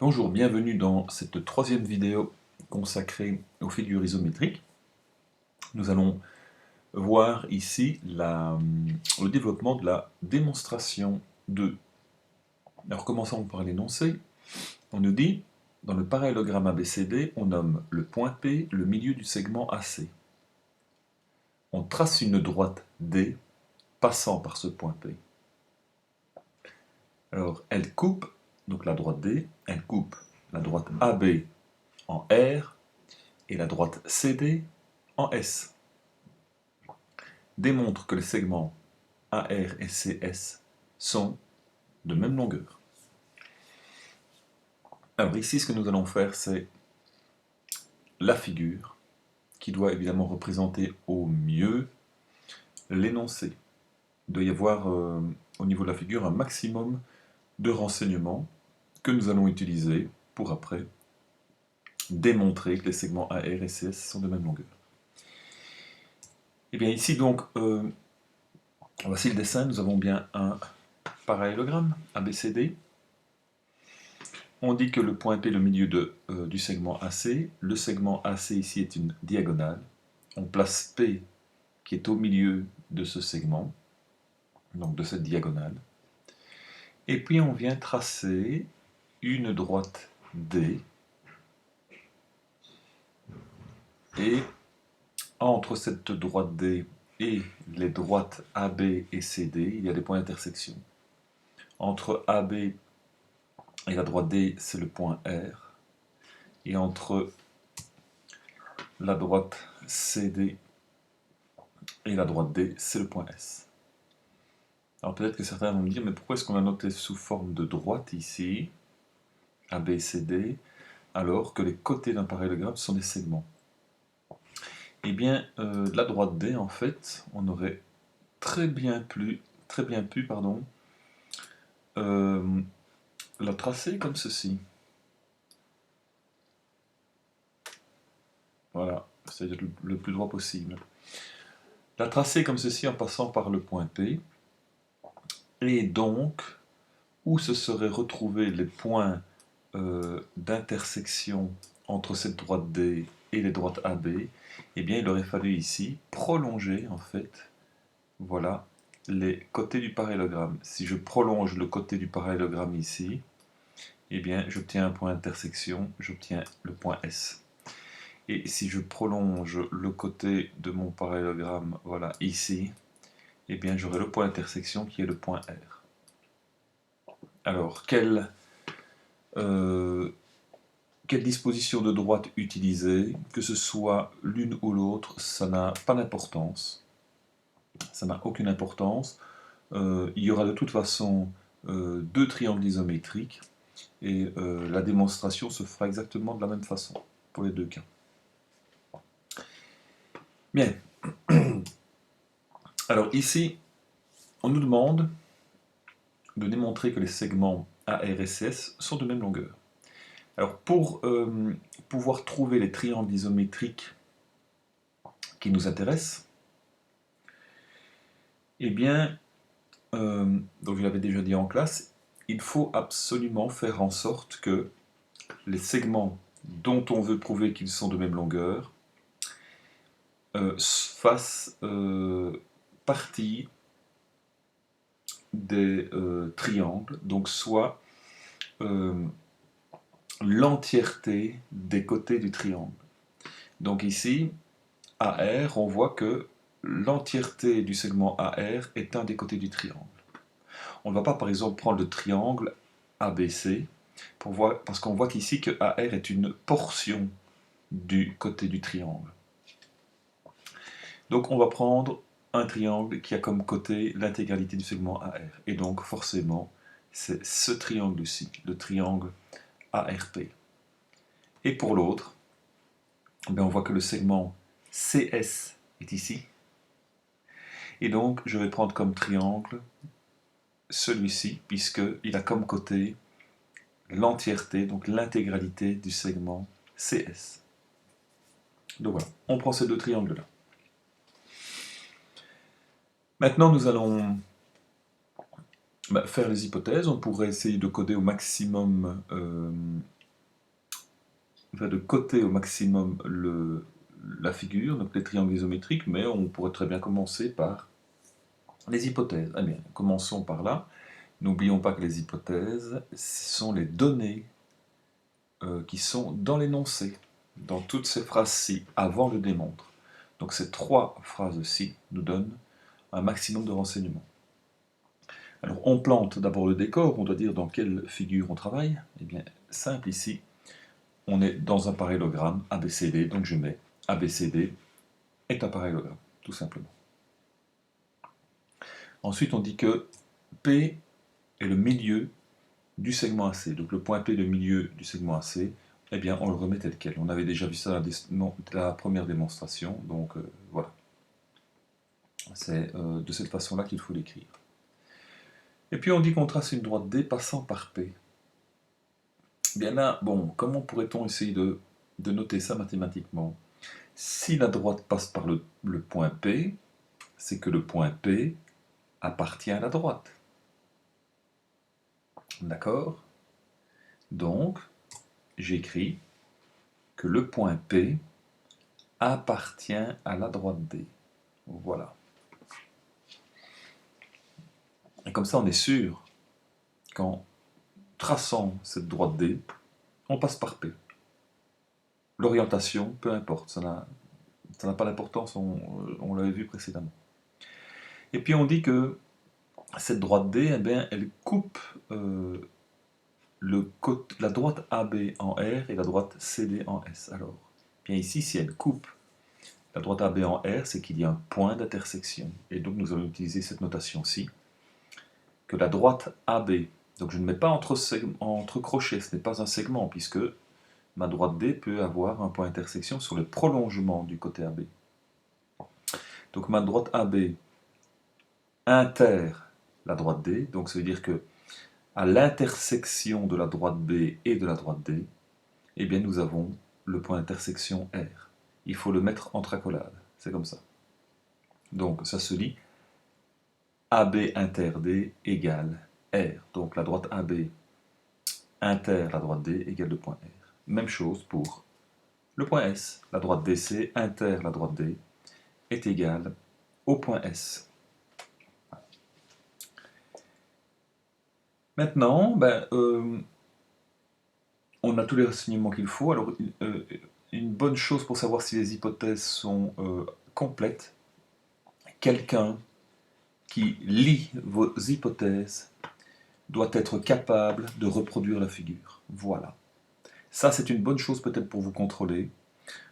Bonjour, bienvenue dans cette troisième vidéo consacrée aux figures isométriques. Nous allons voir ici le développement de la démonstration 2. Alors commençons par l'énoncé. On nous dit, dans le parallélogramme ABCD, on nomme le point P le milieu du segment AC. On trace une droite D passant par ce point P. Alors elle coupe, donc la droite D, elle coupe la droite AB en R et la droite CD en S. Démontre que les segments AR et CS sont de même longueur. Alors ici, ce que nous allons faire, c'est la figure qui doit évidemment représenter au mieux l'énoncé. Il doit y avoir au niveau de la figure un maximum de renseignements que nous allons utiliser pour après démontrer que les segments AR et CS sont de même longueur. Et bien ici donc, voici le dessin, nous avons bien un parallélogramme ABCD. On dit que le point P est le milieu du segment AC. Le segment AC ici est une diagonale. On place P qui est au milieu de ce segment, donc de cette diagonale. Et puis on vient tracer une droite D. Et entre cette droite D et les droites AB et CD, il y a des points d'intersection. Entre AB et la droite D, c'est le point R. Et entre la droite CD et la droite D, c'est le point S. Alors peut-être que certains vont me dire, mais pourquoi est-ce qu'on a noté sous forme de droite ici, A, B, C, D, alors que les côtés d'un parallélogramme sont des segments? Eh bien, la droite D, en fait, on aurait très bien pu la tracer comme ceci. Voilà, c'est le plus droit possible. La tracer comme ceci en passant par le point P, et donc, où se seraient retrouvés les points d'intersection entre cette droite D et les droites AB, eh bien il aurait fallu ici prolonger en fait, voilà, les côtés du parallélogramme. Si je prolonge le côté du parallélogramme ici, eh bien j'obtiens un point d'intersection, j'obtiens le point S. Et si je prolonge le côté de mon parallélogramme, voilà, ici, eh bien j'aurai le point d'intersection qui est le point R. Alors, quelle disposition de droite utiliser, que ce soit l'une ou l'autre, ça n'a pas d'importance. Ça n'a aucune importance. Il y aura de toute façon deux triangles isométriques et la démonstration se fera exactement de la même façon pour les deux cas. Bien. Alors ici, on nous demande de démontrer que les segments AR et CS sont de même longueur. Alors pour pouvoir trouver les triangles isométriques qui nous intéressent, eh bien, donc je l'avais déjà dit en classe, il faut absolument faire en sorte que les segments dont on veut prouver qu'ils sont de même longueur fassent partie des triangles, donc soit l'entièreté des côtés du triangle. Donc ici, AR, on voit que l'entièreté du segment AR est un des côtés du triangle. On ne va pas par exemple prendre le triangle ABC pour voir, parce qu'on voit qu'ici que AR est une portion du côté du triangle. Donc on va prendre un triangle qui a comme côté l'intégralité du segment AR. Et donc forcément, c'est ce triangle-ci, le triangle ARP. Et pour l'autre, on voit que le segment CS est ici. Et donc je vais prendre comme triangle celui-ci, puisqu'il a comme côté l'entièreté, donc l'intégralité du segment CS. Donc voilà, on prend ces deux triangles-là. Maintenant, nous allons Faire les hypothèses, on pourrait essayer de coder au maximum, de coter au maximum la figure, donc les triangles isométriques, mais on pourrait très bien commencer par les hypothèses. Eh bien, commençons par là. N'oublions pas que les hypothèses, ce sont les données qui sont dans l'énoncé, dans toutes ces phrases-ci, avant le démontre. Donc ces 3 phrases-ci nous donnent un maximum de renseignements. Alors on plante d'abord le décor, on doit dire dans quelle figure on travaille. Eh bien, simple ici, on est dans un parallélogramme ABCD, donc je mets ABCD est un parallélogramme, tout simplement. Ensuite, on dit que P est le milieu du segment AC. Donc le point P, le milieu du segment AC, eh bien on le remet tel quel. On avait déjà vu ça dans la première démonstration, donc voilà. C'est de cette façon-là qu'il faut l'écrire. Et puis on dit qu'on trace une droite D passant par P. Bien là, bon, comment pourrait-on essayer de noter ça mathématiquement? Si la droite passe par le point P, c'est que le point P appartient à la droite. D'accord? Donc, j'écris que le point P appartient à la droite D. Voilà. Et comme ça, on est sûr qu'en traçant cette droite D, on passe par P. L'orientation, peu importe, ça n'a pas d'importance, on l'avait vu précédemment. Et puis on dit que cette droite D, eh bien, elle coupe la droite AB en R et la droite CD en S. Alors, bien ici, si elle coupe la droite AB en R, c'est qu'il y a un point d'intersection. Et donc nous allons utiliser cette notation-ci, que la droite AB, donc je ne mets pas entre crochets, ce n'est pas un segment, puisque ma droite D peut avoir un point d'intersection sur le prolongement du côté AB. Donc ma droite AB inter la droite D, donc ça veut dire que à l'intersection de la droite B et de la droite D, eh bien nous avons le point d'intersection R. Il faut le mettre entre accolades, c'est comme ça. Donc ça se lit AB inter D égale R. Donc la droite AB inter la droite D égale le point R. Même chose pour le point S. La droite DC inter la droite D est égale au point S. Maintenant, on a tous les renseignements qu'il faut. Alors, une bonne chose pour savoir si les hypothèses sont complètes, quelqu'un qui lit vos hypothèses doit être capable de reproduire la figure. Voilà. Ça, c'est une bonne chose peut-être pour vous contrôler.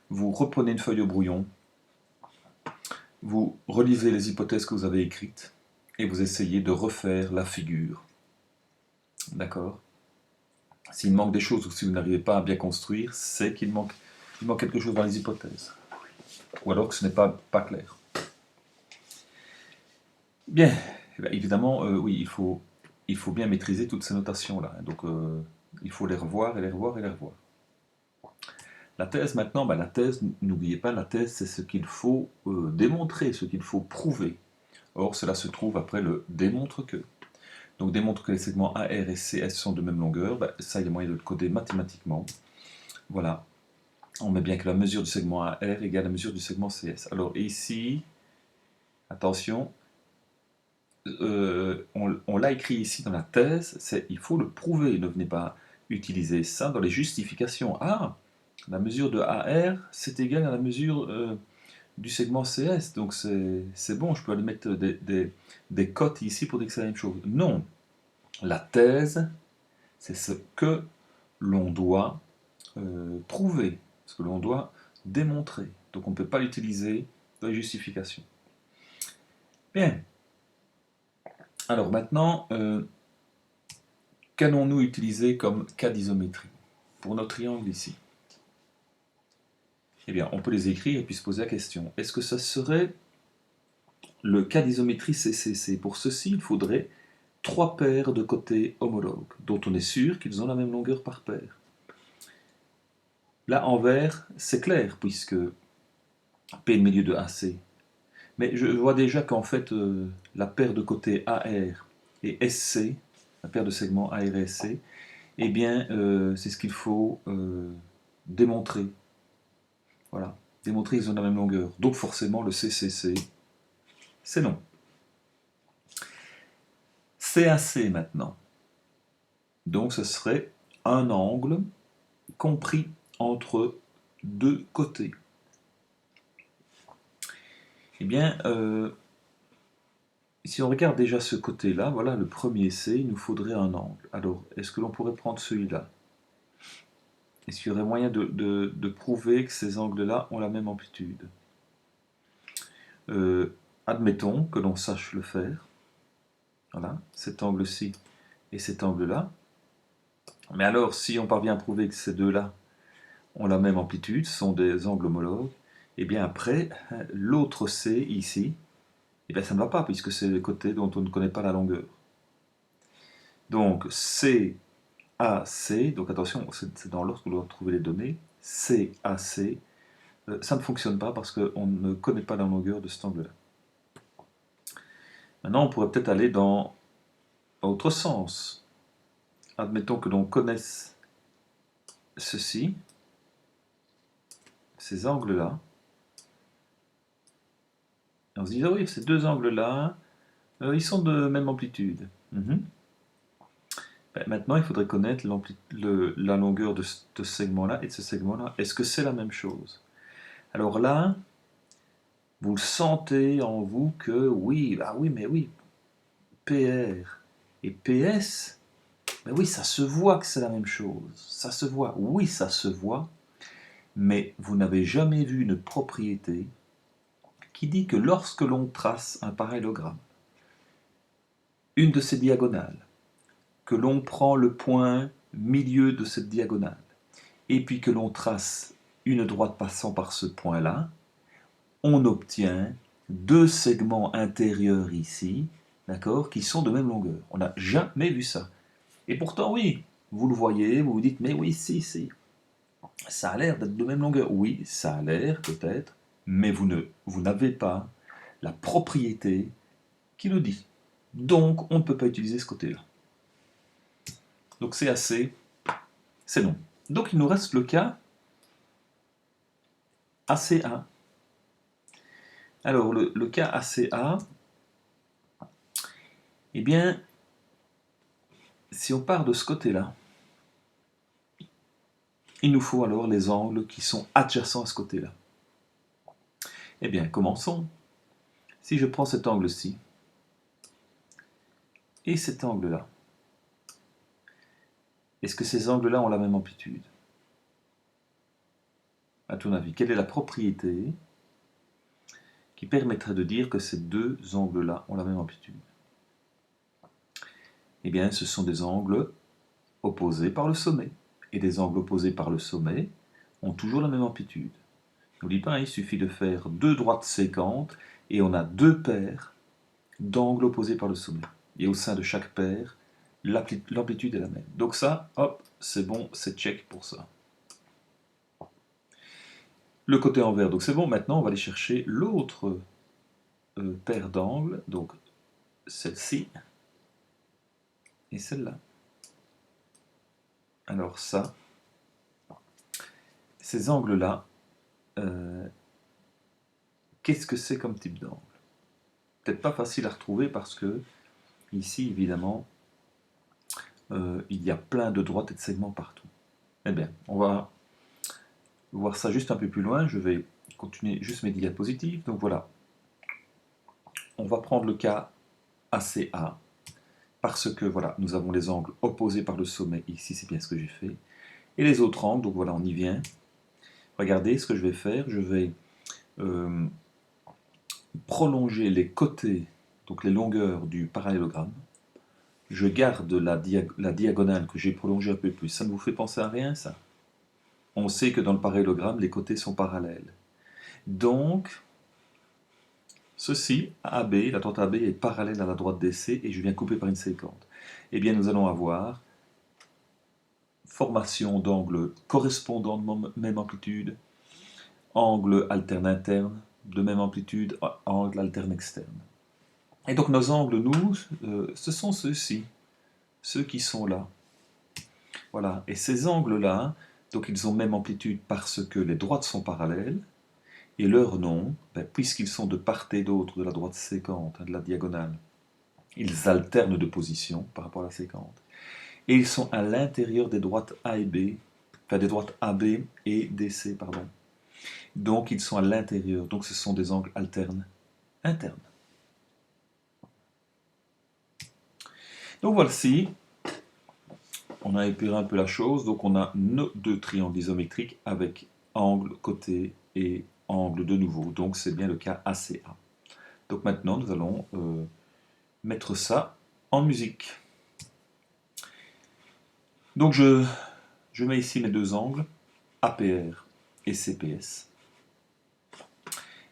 Vous reprenez une feuille au brouillon, vous relisez les hypothèses que vous avez écrites et vous essayez de refaire la figure. D'accord? S'il manque des choses ou si vous n'arrivez pas à bien construire, c'est qu'il manque quelque chose dans les hypothèses. Ou alors que ce n'est pas clair. Bien, évidemment, oui, il faut bien maîtriser toutes ces notations-là. Donc, il faut les revoir et les revoir et les revoir. La thèse, maintenant, la thèse, n'oubliez pas, la thèse, c'est ce qu'il faut démontrer, ce qu'il faut prouver. Or, cela se trouve après le démontre que. Donc, démontre que les segments AR et CS sont de même longueur. Ça, il y a moyen de le coder mathématiquement. Voilà. On met bien que la mesure du segment AR égale la mesure du segment CS. Alors, ici, attention, on l'a écrit ici dans la thèse, il faut le prouver. Ne venez pas utiliser ça dans les justifications. Ah, la mesure de AR, c'est égal à la mesure du segment CS. Donc c'est bon, je peux aller mettre des cotes ici pour dire que c'est la même chose. Non, la thèse, c'est ce que l'on doit prouver, ce que l'on doit démontrer. Donc on ne peut pas l'utiliser dans les justifications. Bien. Alors maintenant, qu'allons-nous utiliser comme cas d'isométrie pour nos triangles ici? Eh bien, on peut les écrire et puis se poser la question. Est-ce que ça serait le cas d'isométrie CCC? Pour ceci, il faudrait 3 paires de côtés homologues, dont on est sûr qu'ils ont la même longueur par paire. Là, en vert, c'est clair, puisque P est le milieu de AC. Mais je vois déjà qu'en fait, la paire de côtés AR et SC, la paire de segments AR et SC, eh bien, c'est ce qu'il faut démontrer. Voilà, démontrer qu'ils ont la même longueur. Donc forcément, le CCC, c'est non. CAC maintenant. Donc ce serait un angle compris entre deux côtés. Eh bien, si on regarde déjà ce côté-là, voilà le premier C, il nous faudrait un angle. Alors, est-ce que l'on pourrait prendre celui-là? Est-ce qu'il y aurait moyen de prouver que ces angles-là ont la même amplitude? Admettons que l'on sache le faire. Voilà, cet angle-ci et cet angle-là. Mais alors, si on parvient à prouver que ces deux-là ont la même amplitude, sont des angles homologues, et bien après, l'autre C ici, et bien ça ne va pas, puisque c'est le côté dont on ne connaît pas la longueur. Donc CAC, donc attention, c'est dans l'ordre que l'on doit trouver les données, CAC, ça ne fonctionne pas parce qu'on ne connaît pas la longueur de cet angle-là. Maintenant, on pourrait peut-être aller dans l'autre sens. Admettons que l'on connaisse ceci, ces angles-là. Et on se dit, ah oui, ces deux angles-là, ils sont de même amplitude. Ben, maintenant, il faudrait connaître la longueur de ce segment-là et de ce segment-là. Est-ce que c'est la même chose? Alors là, vous le sentez en vous que oui, ah oui, mais oui, PR et PS, mais oui, ça se voit que c'est la même chose. Ça se voit, oui, ça se voit, mais vous n'avez jamais vu une propriété qui dit que lorsque l'on trace un parallélogramme, une de ces diagonales, que l'on prend le point milieu de cette diagonale, et puis que l'on trace une droite passant par ce point-là, on obtient deux segments intérieurs ici, d'accord, qui sont de même longueur. On n'a jamais vu ça. Et pourtant, oui, vous le voyez, vous vous dites, mais oui, si, ça a l'air d'être de même longueur. Oui, ça a l'air, peut-être, mais vous n'avez pas la propriété qui le dit. Donc, on ne peut pas utiliser ce côté-là. Donc, c'est assez, c'est non. Donc, il nous reste le cas ACA. Alors, le cas ACA, eh bien, si on part de ce côté-là, il nous faut alors les angles qui sont adjacents à ce côté-là. Eh bien, commençons. Si je prends cet angle-ci et cet angle-là, est-ce que ces angles-là ont la même amplitude? À ton avis, quelle est la propriété qui permettrait de dire que ces deux angles-là ont la même amplitude? Eh bien, ce sont des angles opposés par le sommet. Et des angles opposés par le sommet ont toujours la même amplitude. N'oublie pas, il suffit de faire deux droites séquentes et on a deux paires d'angles opposés par le sommet. Et au sein de chaque paire, l'amplitude est la même. Donc ça, hop, c'est bon, c'est check pour ça. Le côté envers, donc c'est bon. Maintenant, on va aller chercher l'autre paire d'angles, donc celle-ci et celle-là. Alors ça, ces angles-là, qu'est-ce que c'est comme type d'angle? Peut-être pas facile à retrouver parce que ici, évidemment, il y a plein de droites et de segments partout. Eh bien, on va voir ça juste un peu plus loin. Je vais continuer juste mes diapositives. Donc voilà, on va prendre le cas ACA parce que voilà, nous avons les angles opposés par le sommet. Ici, c'est bien ce que j'ai fait. Et les autres angles, donc voilà, on y vient. Regardez ce que je vais faire. Je vais prolonger les côtés, donc les longueurs du parallélogramme. Je garde la diagonale que j'ai prolongée un peu plus. Ça ne vous fait penser à rien, ça? On sait que dans le parallélogramme, les côtés sont parallèles. Donc, ceci, AB, la droite AB est parallèle à la droite DC et je viens couper par une séquente. Eh bien, nous allons avoir formation d'angles correspondants de même amplitude, angle alterne interne de même amplitude, angle alterne externe. Et donc nos angles, nous, ce sont ceux-ci, ceux qui sont là. Voilà, et ces angles-là, donc ils ont même amplitude parce que les droites sont parallèles, et leur nom, puisqu'ils sont de part et d'autre de la droite sécante, de la diagonale, ils alternent de position par rapport à la sécante. Et ils sont à l'intérieur des droites A et B, enfin des droites AB et DC, pardon. Donc ils sont à l'intérieur, donc ce sont des angles alternes, internes. Donc voici, on a épuré un peu la chose, donc on a nos deux triangles isométriques avec angle, côté et angle de nouveau, donc c'est bien le cas ACA. Donc maintenant nous allons mettre ça en musique. Donc je mets ici mes deux angles, APR et CPS.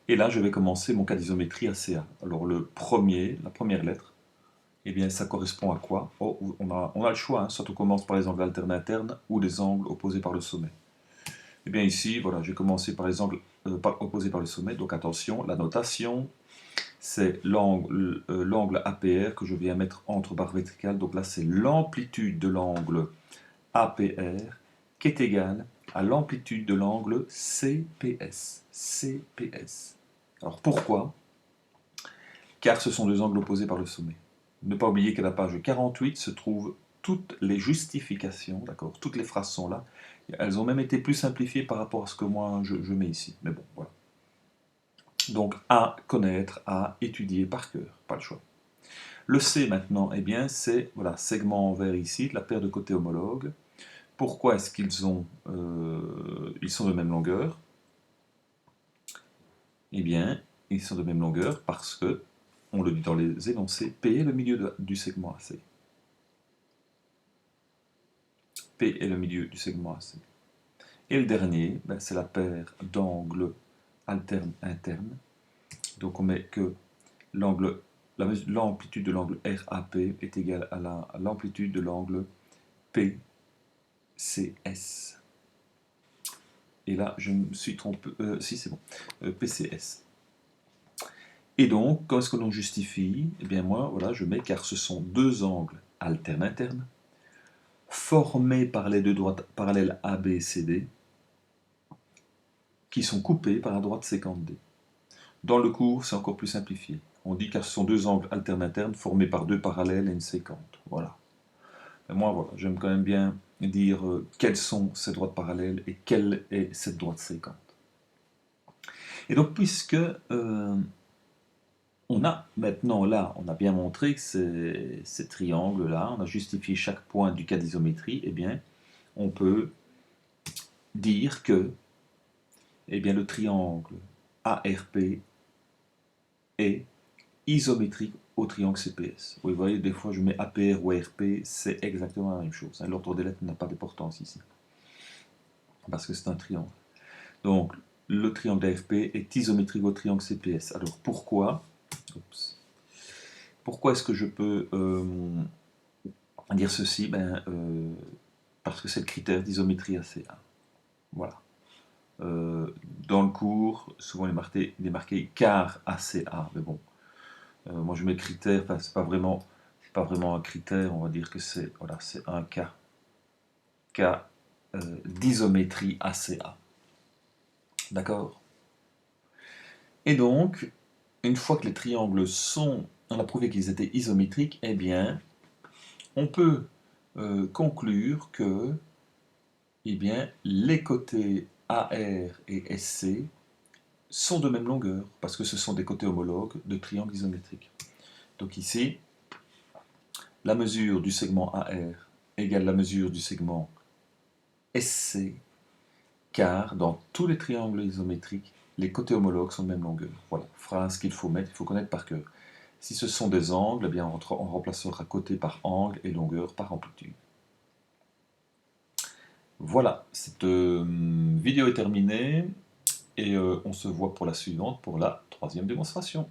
Et là je vais commencer mon cas d'isométrie ACA. Alors la première lettre, eh bien ça correspond à quoi? Oh, on a le choix, hein, soit on commence par les angles alternes internes ou les angles opposés par le sommet. Eh bien ici, voilà, j'ai commencé par les angles opposés par le sommet, donc attention, la notation, c'est l'angle APR que je viens mettre entre barres verticales, donc là c'est l'amplitude de l'angle APR qui est égale à l'amplitude de l'angle CPS. CPS. Alors pourquoi? Car ce sont deux angles opposés par le sommet. Ne pas oublier qu'à la page 48 se trouvent toutes les justifications, d'accord? Toutes les phrases sont là. Elles ont même été plus simplifiées par rapport à ce que moi je mets ici. Mais bon, voilà. Donc à connaître, à étudier par cœur, pas le choix. Le C maintenant, eh bien c'est voilà, segment envers ici, la paire de côtés homologues. Pourquoi est-ce qu'ils sont de même longueur? Eh bien, ils sont de même longueur parce que, on le dit dans les énoncés, P est le milieu du segment AC. P est le milieu du segment AC. Et le dernier, c'est la paire d'angles alternes internes. Donc on met que l'amplitude de l'angle RAP est égale à l'amplitude de l'angle PCS. Et là, je me suis trompé. Si, c'est bon. PCS. Et donc, comment est-ce que l'on justifie? Eh bien, moi, voilà, je mets car ce sont deux angles alternes internes formés par les deux droites parallèles AB et CD qui sont coupés par la droite sécante D. Dans le cours, c'est encore plus simplifié. On dit car ce sont deux angles alternes internes formés par deux parallèles et une sécante. Voilà. Et moi, voilà, j'aime quand même bien dire quelles sont ces droites parallèles et quelle est cette droite sécante. Et donc, puisque on a maintenant là, on a bien montré que ces triangles-là, on a justifié chaque point du cas d'isométrie, eh bien, on peut dire que eh bien, le triangle ARP est isométrique au triangle CPS. Vous voyez, des fois je mets APR ou ARP, c'est exactement la même chose. L'ordre des lettres n'a pas d'importance ici, parce que c'est un triangle. Donc, le triangle ARP est isométrique au triangle CPS. Alors, pourquoi est-ce que je peux dire ceci? Parce que c'est le critère d'isométrie ACA. Voilà. Dans le cours, souvent il est marqué car ACA, mais bon, moi je mets critère, enfin, c'est pas vraiment un critère, on va dire que c'est voilà, c'est un cas d'isométrie ACA. D'accord? Et donc, une fois que les triangles on a prouvé qu'ils étaient isométriques, eh bien, on peut conclure que eh bien, les côtés AR et SC sont de même longueur, parce que ce sont des côtés homologues de triangles isométriques. Donc ici, la mesure du segment AR égale la mesure du segment SC, car dans tous les triangles isométriques, les côtés homologues sont de même longueur. Voilà, phrase qu'il faut mettre, il faut connaître par cœur. Si ce sont des angles, eh bien on remplacera côté par angle et longueur par amplitude. Voilà, cette vidéo est terminée et on se voit pour la suivante, pour la troisième démonstration.